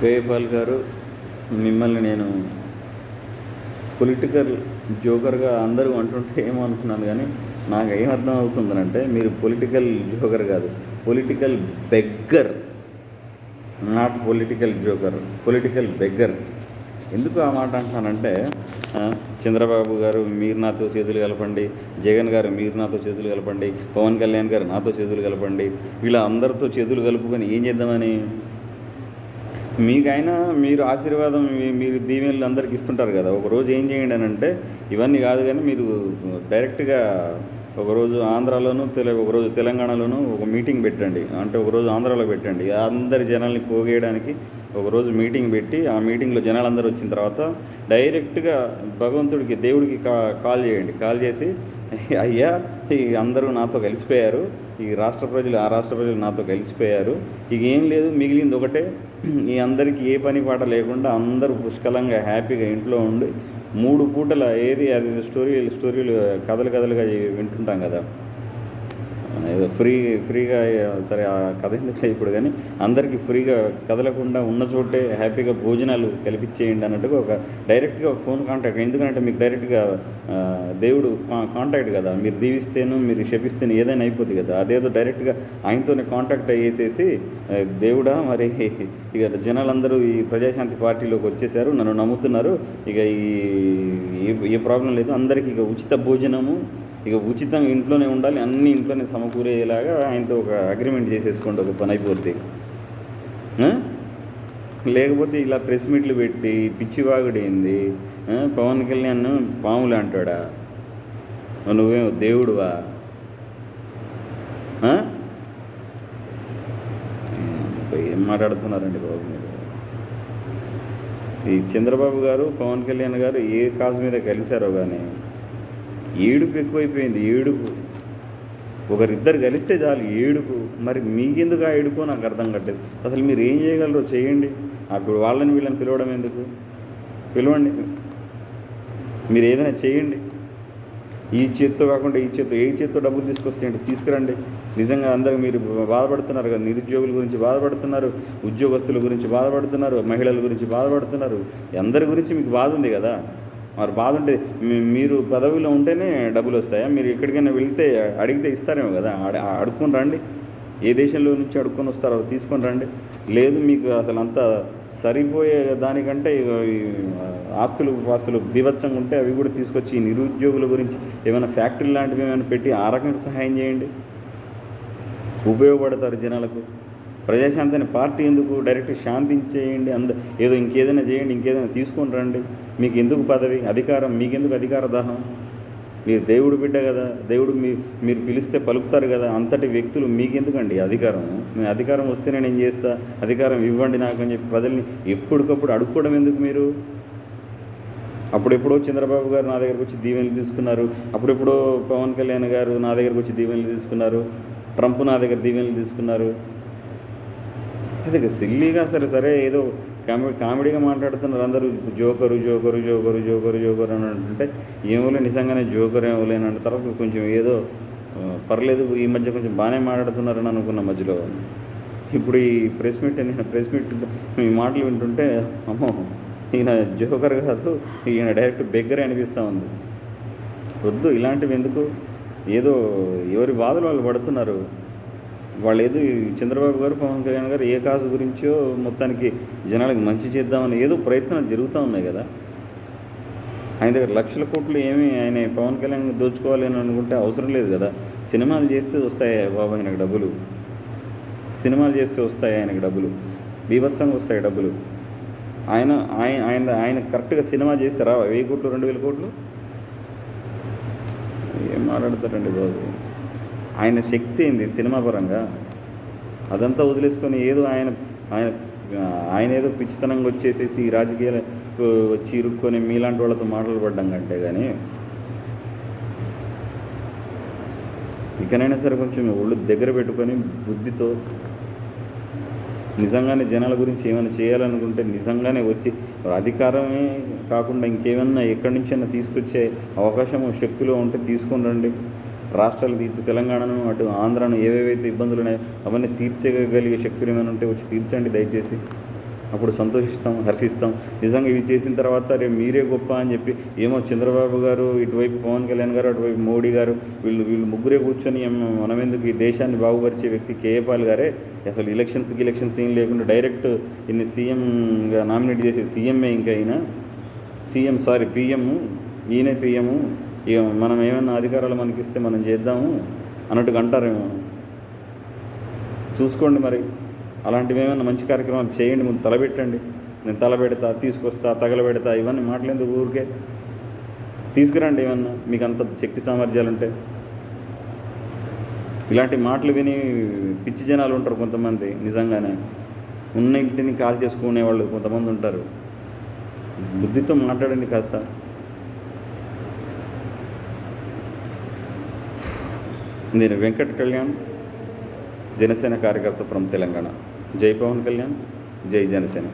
కేపాల్ గారు, మిమ్మల్ని నేను పొలిటికల్ జోకర్గా అందరూ అంటుంటే ఏమనుకున్నాను, కానీ నాకు ఏమర్థం అవుతుందనంటే మీరు పొలిటికల్ జోకర్ కాదు, political beggar. Not political joker, political beggar. ఎందుకు ఆ మాట అంటున్నానంటే, చంద్రబాబు గారు మీరు నాతో చేతులు కలపండి, జగన్ గారు మీరు నాతో చేతులు కలపండి, పవన్ కళ్యాణ్ గారు నాతో చేతులు కలపండి, వీళ్ళ అందరితో చేతులు కలుపుకొని ఏం చేద్దామని. మీకైనా మీరు ఆశీర్వాదం, మీరు దీవెనలు అందరికి ఇస్తుంటారు కదా. ఒకరోజు ఏం చేయండి అని అంటే, ఇవన్నీ కాదు కానీ మీరు డైరెక్ట్గా ఒకరోజు ఆంధ్రాలోను ఒకరోజు తెలంగాణలోను ఒక మీటింగ్ పెట్టండి. అంటే ఒకరోజు ఆంధ్రాలో పెట్టండి, అందరి జనాల్ని పోగేయడానికి ఒకరోజు మీటింగ్ పెట్టి, ఆ మీటింగ్లో జనాలందరూ వచ్చిన తర్వాత డైరెక్ట్గా భగవంతుడికి, దేవుడికి కాల్ చేయండి. కాల్ చేసి, అయ్యా ఈ అందరూ నాతో కలిసిపోయారు, ఈ రాష్ట్ర ప్రజలు ఆ రాష్ట్ర ప్రజలు నాతో కలిసిపోయారు, ఇక ఏం లేదు, మిగిలింది ఒకటే, ఈ అందరికీ ఏ పని పాట లేకుండా అందరూ పుష్కలంగా హ్యాపీగా ఇంట్లో ఉండి 3 పూటల ఏది అది స్టోరీలు కథలుగా వింటుంటాం కదా, ఏదో ఫ్రీగా. సరే ఆ కథ ఎందుకు ఇప్పుడు, కానీ అందరికీ ఫ్రీగా కదలకుండా ఉన్న చోటే హ్యాపీగా భోజనాలు కల్పించేయండి అన్నట్టుగా ఒక డైరెక్ట్గా ఫోన్ కాంటాక్ట్. ఎందుకంటే మీకు డైరెక్ట్గా దేవుడు కాంటాక్ట్ కదా, మీరు దీవిస్తేను మీరు శపిస్తేను ఏదైనా అయిపోద్ది కదా. అదేదో డైరెక్ట్గా ఆయనతోనే కాంటాక్ట్ అయ్యేసేసి, దేవుడా మరి ఇక జనాలందరూ ఈ ప్రజాశాంతి పార్టీలోకి వచ్చేసారు, నన్ను నమ్ముతున్నారు, ఇక ఏ ప్రాబ్లం లేదు, అందరికీ ఇక ఉచిత భోజనము, ఇక ఉచితంగా ఇంట్లోనే ఉండాలి, అన్నీ ఇంట్లోనే సమకూరేలాగా ఆయనతో ఒక అగ్రిమెంట్ చేసేసుకోండి, ఒక పని అయిపోద్ది. లేకపోతే ఇలా ప్రెస్ మీట్లు పెట్టి పిచ్చివాగుడైంది, పవన్ కళ్యాణ్ పాములు అంటాడా, నువ్వేమో దేవుడువా? ఏం మాట్లాడుతున్నారండి బాబు మీరు? ఈ చంద్రబాబు గారు పవన్ కళ్యాణ్ గారు ఏ కాజు మీద కలిశారో కానీ ఏడుపు ఎక్కువైపోయింది. ఏడుపు ఒకరిద్దరు కలిస్తే చాలు ఏడుపు. మరి మీకెందుకు ఆ ఏడుపు నాకు అర్థం కట్టలేదు. అసలు మీరు ఏం చేయగలరో చేయండి. అప్పుడు వాళ్ళని వీళ్ళని పిలవడం ఎందుకు? పిలవండి, మీరు ఏదైనా చేయండి. ఈ చేత్తో కాకుండా ఈ చేత్తో, ఏ చేత్తో డబ్బులు తీసుకొస్తాయండి, తీసుకురండి. నిజంగా అందరూ మీరు బాధపడుతున్నారు కదా, నిరుద్యోగుల గురించి బాధపడుతున్నారు, ఉద్యోగస్తుల గురించి బాధపడుతున్నారు, మహిళల గురించి బాధపడుతున్నారు, అందరి గురించి మీకు బాధ ఉంది కదా. మరి బాధ ఉంటే మీరు పదవిలో ఉంటేనే డబ్బులు వస్తాయా? మీరు ఎక్కడికైనా వెళ్తే అడిగితే ఇస్తారేమో కదా, అడుక్కొని రండి. ఏ దేశంలో నుంచి అడుక్కొని వస్తారో తీసుకొని రండి. లేదు మీకు అసలు అంతా సరిపోయే దానికంటే ఆస్తులు బీభత్సంగా ఉంటే అవి కూడా తీసుకొచ్చి నిరుద్యోగుల గురించి ఏమైనా ఫ్యాక్టరీ లాంటివి ఏమైనా పెట్టి ఆ రకంగా సహాయం చేయండి, ఉపయోగపడతారు జనాలకు. ప్రజాశాంతిని పార్టీ ఎందుకు, డైరెక్ట్ శాంతించేయండి. ఏదో ఇంకేదైనా చేయండి, ఇంకేదైనా తీసుకొని రండి. మీకు ఎందుకు పదవి, అధికారం, మీకెందుకు అధికార దాహం? మీరు దేవుడు బిడ్డ కదా, దేవుడు మీరు పిలిస్తే పలుకుతారు కదా, అంతటి వ్యక్తులు మీకెందుకండి అధికారం? మీ అధికారం వస్తేనే నేను చేస్తా, అధికారం ఇవ్వండి నాకు అని చెప్పి ప్రజల్ని ఎప్పటికప్పుడు అడుక్కోవడం ఎందుకు మీరు? అప్పుడెప్పుడో చంద్రబాబు గారు నా దగ్గరకు వచ్చి దీవెనలు తీసుకున్నారు, అప్పుడెప్పుడో పవన్ కళ్యాణ్ గారు నా దగ్గరకు వచ్చి దీవెనలు తీసుకున్నారు, ట్రంప్ నా దగ్గర దీవెనలు తీసుకున్నారు. అది సిల్లీగా సరే ఏదో కామెడీగా మాట్లాడుతున్నారు అందరూ. జోకరు అని అంటుంటే ఏమోలే, నిజంగానే జోకర్ ఏమోలేనంటే తర్వాత కొంచెం ఏదో పర్లేదు, ఈ మధ్య కొంచెం బాగానే మాట్లాడుతున్నారని అనుకున్న మధ్యలో. ఇప్పుడు ఈ ప్రెస్ మీట్ ఈ మాటలు వింటుంటే అమ్మో, ఈయన జోకర్ కాదు, ఈయన డైరెక్ట్ బెగ్గరే అనిపిస్తూ ఉంది. వద్దు ఇలాంటివి ఎందుకు? ఏదో ఎవరి బాధలు వాళ్ళు పడుతున్నారు. వాళ్ళు ఏదో చంద్రబాబు గారు పవన్ కళ్యాణ్ గారు ఏ కాజు గురించో మొత్తానికి జనాలకు మంచి చేద్దామని ఏదో ప్రయత్నాలు జరుగుతూ ఉన్నాయి కదా. ఆయన దగ్గర లక్షల కోట్లు ఏమీ ఆయన పవన్ కళ్యాణ్ దోచుకోవాలి అని అనుకుంటే అవసరం లేదు కదా. సినిమాలు చేస్తే వస్తాయి బాబు ఆయనకు డబ్బులు, సినిమాలు చేస్తే వస్తాయి ఆయనకు డబ్బులు, బీభత్సంగా వస్తాయి డబ్బులు. ఆయన కరెక్ట్గా సినిమా చేస్తే రావా 1000 కోట్లు 2000 కోట్లు? ఏం మాట్లాడతారండి బాబు? ఆయన శక్తి ఏంది సినిమా పరంగా? అదంతా వదిలేసుకొని ఏదో ఆయన ఏదో పిచ్చితనంగా వచ్చేసేసి ఈ రాజకీయాలు వచ్చి ఇరుక్కొని మీలాంటి వాళ్ళతో మాటలు పడ్డం కంటే కానీ ఇకనైనా సరే కొంచెం ఒళ్ళు దగ్గర పెట్టుకొని బుద్ధితో నిజంగానే జనాల గురించి ఏమైనా చేయాలనుకుంటే నిజంగానే వచ్చి అధికారమే కాకుండా ఇంకేమన్నా ఎక్కడి నుంచైనా తీసుకొచ్చే అవకాశం శక్తిలో ఉంటే తీసుకొని రండి. రాష్ట్రాలు ఇటు తెలంగాణను అటు ఆంధ్రాను ఏవేవైతే ఇబ్బందులు ఉన్నాయో అవన్నీ తీర్చగలిగే శక్తులు ఏమైనా ఉంటే వచ్చి తీర్చండి దయచేసి. అప్పుడు సంతోషిస్తాం, హర్షిస్తాం. నిజంగా ఇవి చేసిన తర్వాత రేపు మీరే గొప్ప అని చెప్పి ఏమో చంద్రబాబు గారు, ఇటువైపు పవన్ కళ్యాణ్ గారు, అటువైపు మోడీ గారు, వీళ్ళు ముగ్గురే కూర్చొని మనం ఎందుకు ఈ దేశాన్ని బాగుపరిచే వ్యక్తి కేఏ పాల్ గారే అసలు ఎలక్షన్స్ ఏం లేకుండా డైరెక్ట్ ఇన్ని సీఎంగా నామినేట్ చేసే సీఎంఏ ఇంకా పిఎం, ఈయనే పిఎం, ఇక మనం ఏమైనా అధికారాలు మనకిస్తే మనం చేద్దాము అన్నట్టుగా అంటారేమో. చూసుకోండి మరి, అలాంటివి ఏమైనా మంచి కార్యక్రమాలు చేయండి, ముందు తలపెట్టండి. నేను తలపెడతా, తీసుకొస్తా, తగలబెడతా, ఇవన్నీ మాటలేందుకు ఊరికే తీసుకురండి. ఏమన్నా మీకు అంత శక్తి సామర్థ్యాలు ఉంటే. ఇలాంటి మాటలు విని పిచ్చి జనాలు ఉంటారు కొంతమంది, నిజంగానే ఉన్న ఇంటిని కాల్ చేసుకునే వాళ్ళు కొంతమంది ఉంటారు. బుద్ధితో మాట్లాడండి కాస్త. నేను వెంకట్ కళ్యాణ్, జనసేన కార్యకర్త ఫ్రమ్ తెలంగాణ. జై పవన్ కళ్యాణ్, జై జనసేన.